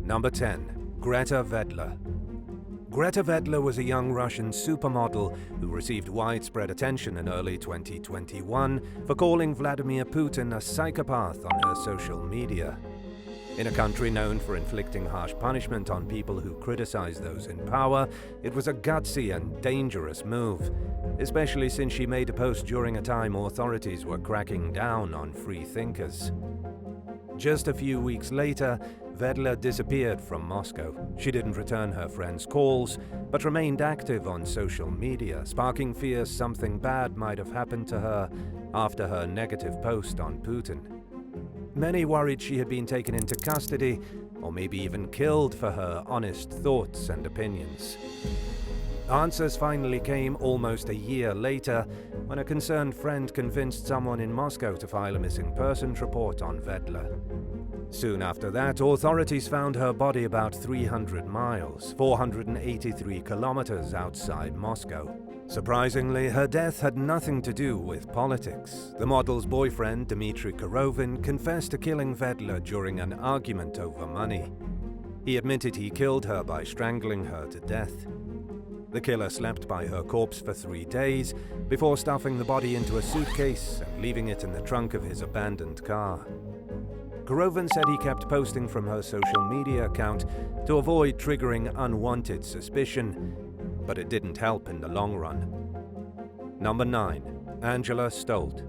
Number 10. Greta Vedler. Greta Vedler was a young Russian supermodel who received widespread attention in early 2021 for calling Vladimir Putin a psychopath on her social media. In a country known for inflicting harsh punishment on people who criticize those in power, it was a gutsy and dangerous move, especially since she made a post during a time authorities were cracking down on free thinkers. Just a few weeks later, Vedler disappeared from Moscow. She didn't return her friends' calls, but remained active on social media, sparking fears something bad might have happened to her after her negative post on Putin. Many worried she had been taken into custody, or maybe even killed for her honest thoughts and opinions. Answers finally came almost a year later, when a concerned friend convinced someone in Moscow to file a missing persons report on Vedler. Soon after that, authorities found her body about 300 miles, 483 kilometers outside Moscow. Surprisingly, her death had nothing to do with politics. The model's boyfriend, Dmitry Korovin, confessed to killing Vedler during an argument over money. He admitted he killed her by strangling her to death. The killer slept by her corpse for 3 days before stuffing the body into a suitcase and leaving it in the trunk of his abandoned car. Korovin said he kept posting from her social media account to avoid triggering unwanted suspicion, but it didn't help in the long run. Number 9. Angela Stolt.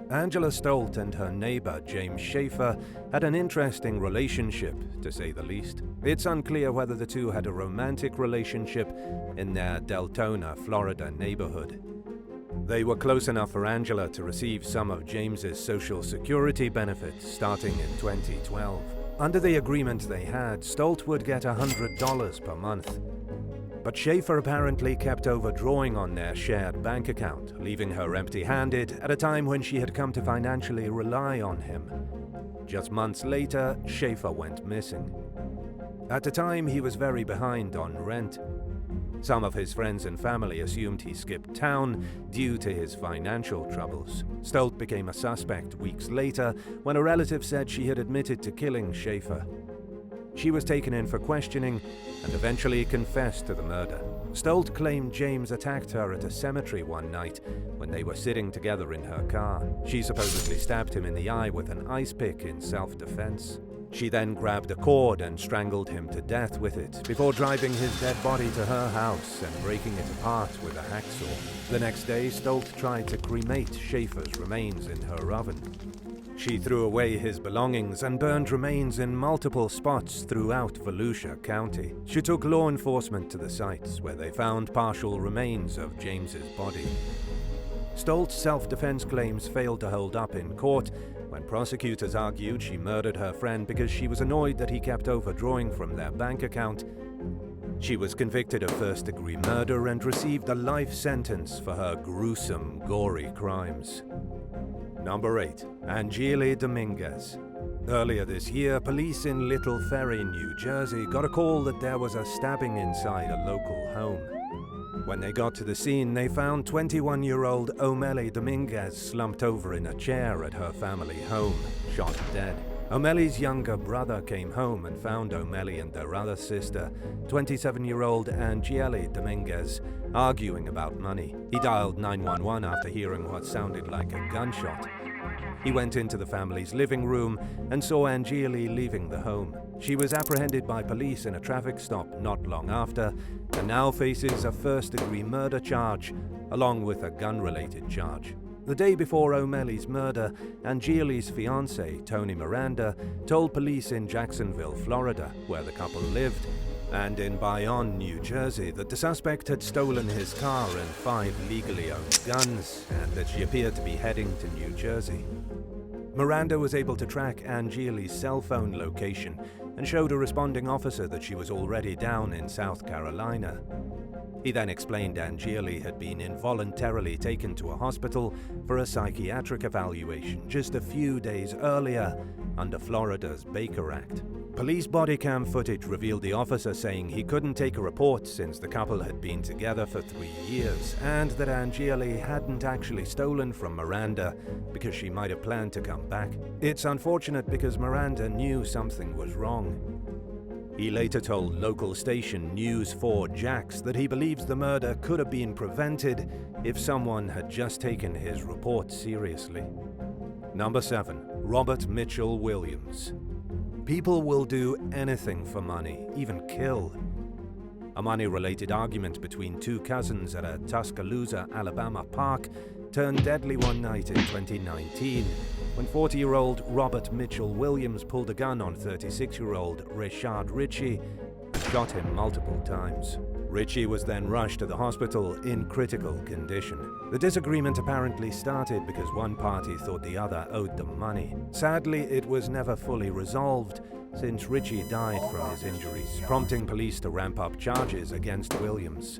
Angela Stolt and her neighbor James Schaefer had an interesting relationship, to say the least. It's unclear whether the two had a romantic relationship in their Deltona, Florida neighborhood. They were close enough for Angela to receive some of James's Social Security benefits starting in 2012. Under the agreement they had, Stolt would get $100 per month. But Schaefer apparently kept overdrawing on their shared bank account, leaving her empty-handed at a time when she had come to financially rely on him. Just months later, Schaefer went missing. At the time, he was very behind on rent. Some of his friends and family assumed he skipped town due to his financial troubles. Stolt became a suspect weeks later when a relative said she had admitted to killing Schaefer. She was taken in for questioning and eventually confessed to the murder. Stolt claimed James attacked her at a cemetery one night when they were sitting together in her car. She supposedly stabbed him in the eye with an ice pick in self-defense. She then grabbed a cord and strangled him to death with it, before driving his dead body to her house and breaking it apart with a hacksaw. The next day, Stolt tried to cremate Schaefer's remains in her oven. She threw away his belongings and burned remains in multiple spots throughout Volusia County. She took law enforcement to the sites, where they found partial remains of James's body. Stolt's self-defense claims failed to hold up in court when prosecutors argued she murdered her friend because she was annoyed that he kept overdrawing from their bank account. She was convicted of first-degree murder and received a life sentence for her gruesome, gory crimes. Number 8. Angeli Dominguez. Earlier this year, police in Little Ferry, New Jersey, got a call that there was a stabbing inside a local home. When they got to the scene, they found 21-year-old Angeli Dominguez slumped over in a chair at her family home, shot dead. O'Malley's younger brother came home and found O'Malley and their other sister, 27-year-old Angeli Dominguez, arguing about money. He dialed 911 after hearing what sounded like a gunshot. He went into the family's living room and saw Angeli leaving the home. She was apprehended by police in a traffic stop not long after, and now faces a first-degree murder charge, along with a gun-related charge. The day before O'Malley's murder, Angeli's fiancé, Tony Miranda, told police in Jacksonville, Florida, where the couple lived, and in Bayonne, New Jersey, that the suspect had stolen his car and 5 legally owned guns, and that she appeared to be heading to New Jersey. Miranda was able to track Angeli's cell phone location and showed a responding officer that she was already down in South Carolina. He then explained Angeli had been involuntarily taken to a hospital for a psychiatric evaluation just a few days earlier under Florida's Baker Act. Police body cam footage revealed the officer saying he couldn't take a report since the couple had been together for 3 years, and that Angeli hadn't actually stolen from Miranda because she might have planned to come back. It's unfortunate because Miranda knew something was wrong. He later told local station News 4 Jax that he believes the murder could have been prevented if someone had just taken his report seriously. Number 7. Robert Mitchell Williams. People will do anything for money, even kill. A money-related argument between two cousins at a Tuscaloosa, Alabama park turned deadly one night in 2019 when 40-year-old Robert Mitchell Williams pulled a gun on 36-year-old Rashad Ritchie and shot him multiple times. Ritchie was then rushed to the hospital in critical condition. The disagreement apparently started because one party thought the other owed them money. Sadly, it was never fully resolved, since Ritchie died from his injuries, prompting police to ramp up charges against Williams.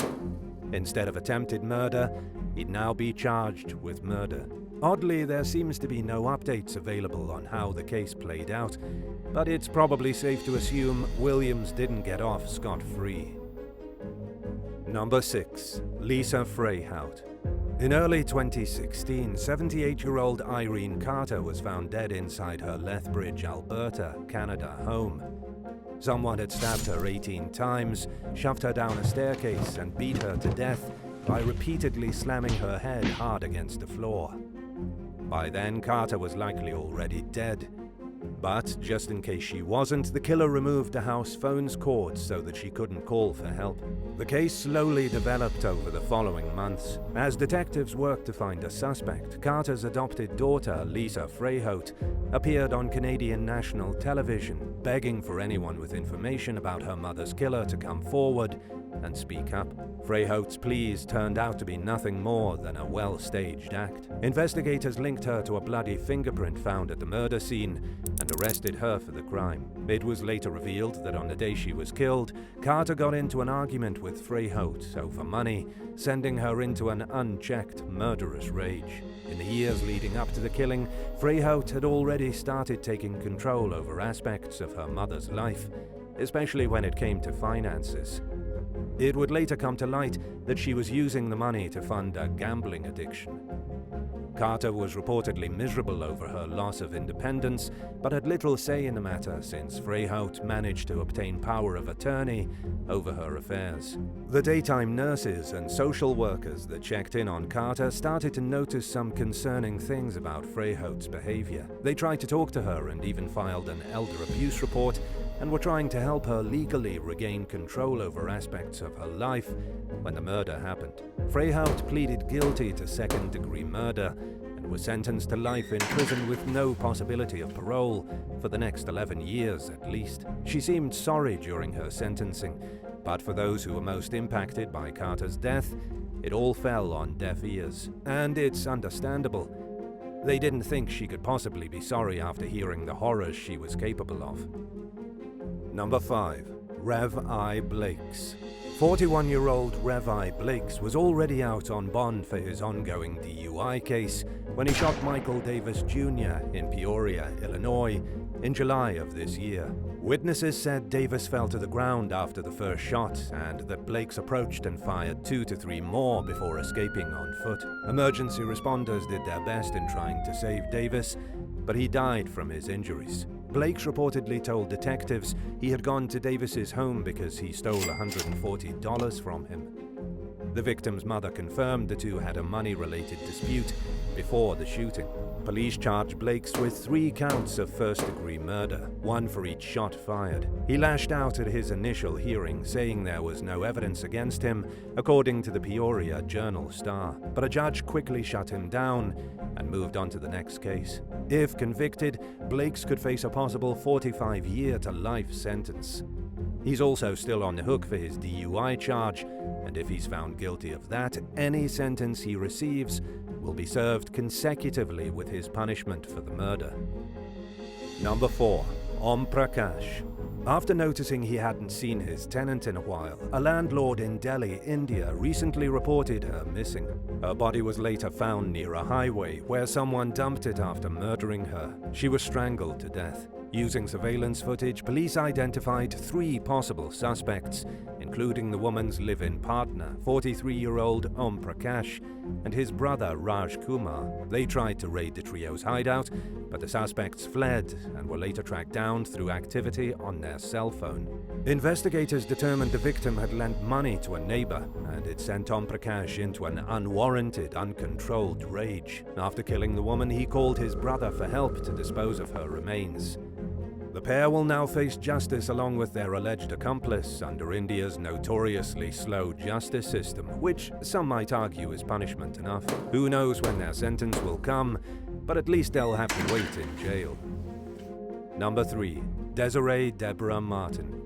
Instead of attempted murder, he'd now be charged with murder. Oddly, there seems to be no updates available on how the case played out, but it's probably safe to assume Williams didn't get off scot-free. Number 6. Lisa Freyhaut. In early 2016, 78-year-old Irene Carter was found dead inside her Lethbridge, Alberta, Canada home. Someone had stabbed her 18 times, shoved her down a staircase, and beat her to death by repeatedly slamming her head hard against the floor. By then, Carter was likely already dead. But, just in case she wasn't, the killer removed the house phone's cords so that she couldn't call for help. The case slowly developed over the following months. As detectives worked to find a suspect, Carter's adopted daughter, Lisa Freyhaut, appeared on Canadian national television, begging for anyone with information about her mother's killer to come forward and speak up. Freyhaut's pleas turned out to be nothing more than a well-staged act. Investigators linked her to a bloody fingerprint found at the murder scene and arrested her for the crime. It was later revealed that on the day she was killed, Carter got into an argument with Freyhaut over money, sending her into an unchecked, murderous rage. In the years leading up to the killing, Freyhaut had already started taking control over aspects of her mother's life, especially when it came to finances. It would later come to light that she was using the money to fund a gambling addiction. Carter was reportedly miserable over her loss of independence, but had little say in the matter since Freyhaut managed to obtain power of attorney over her affairs. The daytime nurses and social workers that checked in on Carter started to notice some concerning things about Freyhaut's behavior. They tried to talk to her and even filed an elder abuse report, and were trying to help her legally regain control over aspects of her life when the murder happened. Freyhaut pleaded guilty to second-degree murder and was sentenced to life in prison with no possibility of parole for the next 11 years at least. She seemed sorry during her sentencing, but for those who were most impacted by Carter's death, it all fell on deaf ears. And it's understandable. They didn't think she could possibly be sorry after hearing the horrors she was capable of. Number 5. Rev I. Blakes. 41-year-old Rev I. Blakes was already out on bond for his ongoing DUI case when he shot Michael Davis Jr. in Peoria, Illinois, in July of this year. Witnesses said Davis fell to the ground after the first shot and that Blakes approached and fired 2 to 3 more before escaping on foot. Emergency responders did their best in trying to save Davis, but he died from his injuries. Blakes reportedly told detectives he had gone to Davis's home because he stole $140 from him. The victim's mother confirmed the two had a money-related dispute before the shooting. Police charged Blakes with 3 counts of first-degree murder, 1 for each shot fired. He lashed out at his initial hearing, saying there was no evidence against him, according to the Peoria Journal-Star. But a judge quickly shut him down and moved on to the next case. If convicted, Blakes could face a possible 45-year to life sentence. He's also still on the hook for his DUI charge, and if he's found guilty of that, any sentence he receives will be served consecutively with his punishment for the murder. Number 4. Om Prakash. After noticing he hadn't seen his tenant in a while, a landlord in Delhi, India, recently reported her missing. Her body was later found near a highway where someone dumped it after murdering her. She was strangled to death. Using surveillance footage, police identified 3 possible suspects, including the woman's live-in partner, 43-year-old Om Prakash, and his brother Raj Kumar. They tried to raid the trio's hideout, but the suspects fled and were later tracked down through activity on their cell phone. Investigators determined the victim had lent money to a neighbor, and it sent Om Prakash into an unwarranted, uncontrolled rage. After killing the woman, he called his brother for help to dispose of her remains. The pair will now face justice along with their alleged accomplice under India's notoriously slow justice system, which some might argue is punishment enough. Who knows when their sentence will come, but at least they'll have to wait in jail. Number 3. Desiree Deborah Martin.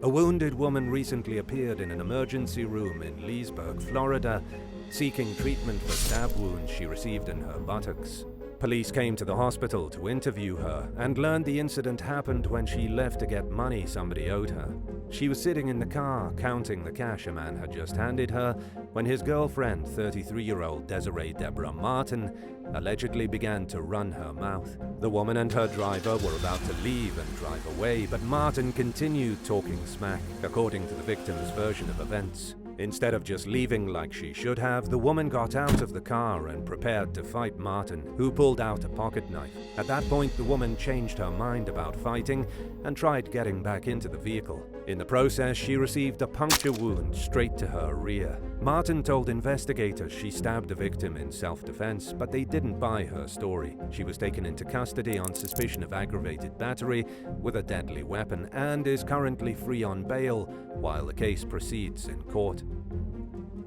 A wounded woman recently appeared in an emergency room in Leesburg, Florida, seeking treatment for stab wounds she received in her buttocks. Police came to the hospital to interview her and learned the incident happened when she left to get money somebody owed her. She was sitting in the car counting the cash a man had just handed her when his girlfriend, 33-year-old Desiree Deborah Martin, allegedly began to run her mouth. The woman and her driver were about to leave and drive away, but Martin continued talking smack, according to the victim's version of events. Instead of just leaving like she should have, the woman got out of the car and prepared to fight Martin, who pulled out a pocket knife. At that point, the woman changed her mind about fighting and tried getting back into the vehicle. In the process, she received a puncture wound straight to her rear. Martin told investigators she stabbed the victim in self-defense, but they didn't buy her story. She was taken into custody on suspicion of aggravated battery with a deadly weapon and is currently free on bail while the case proceeds in court.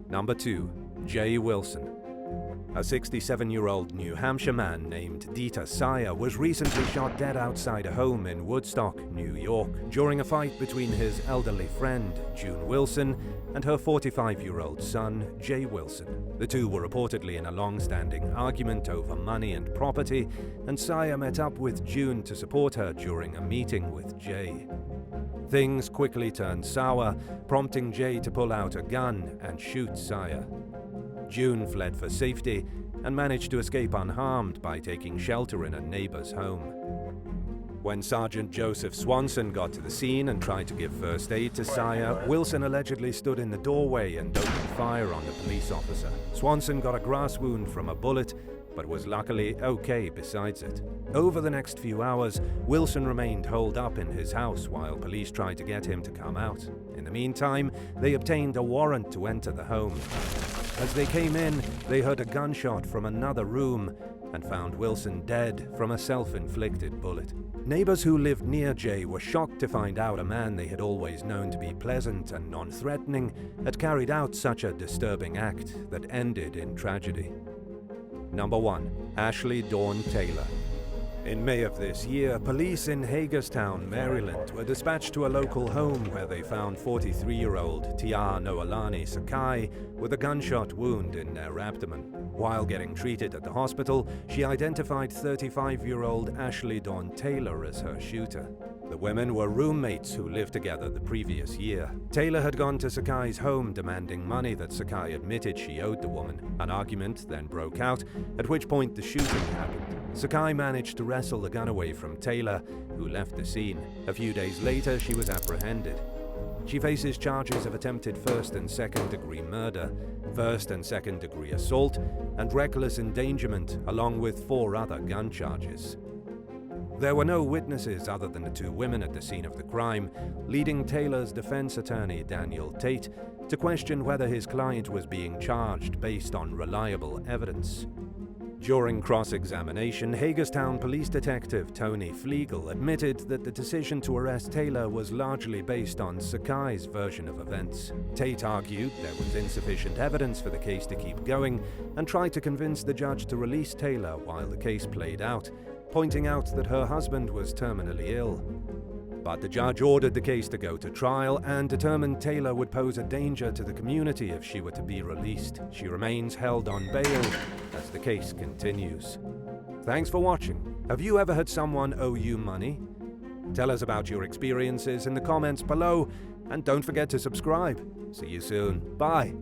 Number 2. Jay Wilson. A 67-year-old New Hampshire man named Dita Sire was recently shot dead outside a home in Woodstock, New York, during a fight between his elderly friend, June Wilson, and her 45-year-old son, Jay Wilson. The two were reportedly in a long-standing argument over money and property, and Sire met up with June to support her during a meeting with Jay. Things quickly turned sour, prompting Jay to pull out a gun and shoot Sire. June fled for safety and managed to escape unharmed by taking shelter in a neighbor's home. When Sergeant Joseph Swanson got to the scene and tried to give first aid to Sire, Wilson allegedly stood in the doorway and opened fire on the police officer. Swanson got a grass wound from a bullet, but was luckily okay besides it. Over the next few hours, Wilson remained holed up in his house while police tried to get him to come out. In the meantime, they obtained a warrant to enter the home. As they came in, they heard a gunshot from another room and found Wilson dead from a self-inflicted bullet. Neighbors who lived near Jay were shocked to find out a man they had always known to be pleasant and non-threatening had carried out such a disturbing act that ended in tragedy. Number 1. Ashley Dawn Taylor. In May of this year, police in Hagerstown, Maryland, were dispatched to a local home where they found 43-year-old Tia Noelani Sakai with a gunshot wound in their abdomen. While getting treated at the hospital, she identified 35-year-old Ashley Dawn Taylor as her shooter. The women were roommates who lived together the previous year. Taylor had gone to Sakai's home demanding money that Sakai admitted she owed the woman. An argument then broke out, at which point the shooting happened. Sakai managed to wrestle the gun away from Taylor, who left the scene. A few days later, she was apprehended. She faces charges of attempted first and second-degree murder, first and second-degree assault, and reckless endangerment, along with 4 other gun charges. There were no witnesses other than the 2 women at the scene of the crime, leading Taylor's defense attorney, Daniel Tate, to question whether his client was being charged based on reliable evidence. During cross-examination, Hagerstown Police Detective Tony Flegel admitted that the decision to arrest Taylor was largely based on Sakai's version of events. Tate argued there was insufficient evidence for the case to keep going and tried to convince the judge to release Taylor while the case played out, pointing out that her husband was terminally ill. But the judge ordered the case to go to trial and determined Taylor would pose a danger to the community if she were to be released. She remains held on bail as the case continues. Thanks for watching. Have you ever had someone owe you money? Tell us about your experiences in the comments below, and don't forget to subscribe. See you soon. Bye.